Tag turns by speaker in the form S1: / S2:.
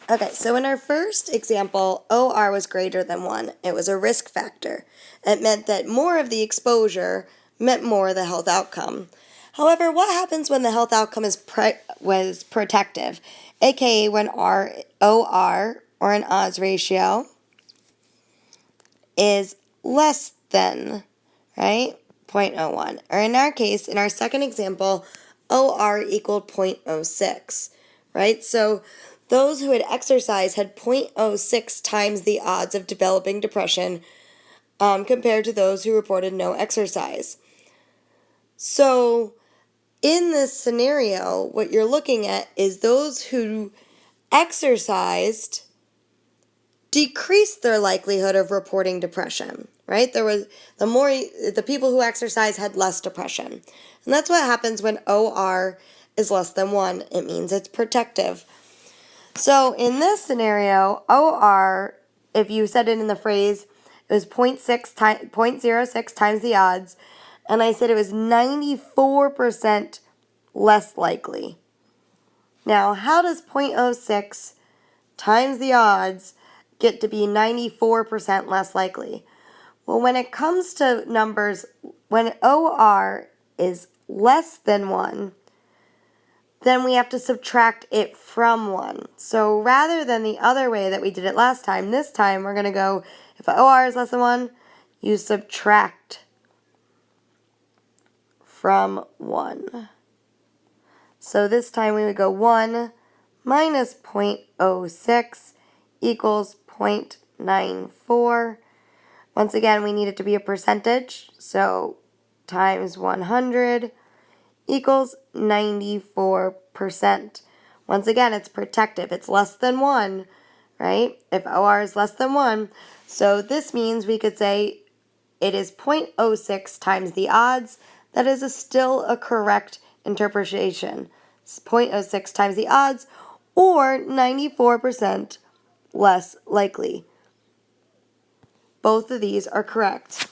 S1: Okay, so in our first example, OR was greater than 1. It was a risk factor. It meant that more of the exposure meant more of the health outcome. However, what happens when the health outcome was protective, aka when our OR, or an odds ratio, is less than, right, 0.01. Or in our case, in our second example, OR equaled 0.06, right? So those who had exercised had 0.06 times the odds of developing depression compared to those who reported no exercise. So in this scenario, what you're looking at is those who exercised decreased their likelihood of reporting depression, right? The people who exercise had less depression. And that's what happens when OR is less than 1. It means it's protective. So in this scenario, OR, if you said it in the phrase, it was 0.06 times the odds, and I said it was 94% less likely. Now, how does 0.06 times the odds get to be 94% less likely? Well, when it comes to numbers, when OR is less than 1, then we have to subtract it from 1. So rather than the other way that we did it last time, this time we're going to go, if OR is less than 1, you subtract from 1. So this time we would go 1 minus 0.06 equals 0.94. Once again, we need it to be a percentage, so times 100 equals 94%. Once again, it's protective. It's less than 1, right? If OR is less than 1. So this means we could say it is 0.06 times the odds. That is still a correct interpretation. It's 0.06 times the odds, or 94% less likely. Both of these are correct.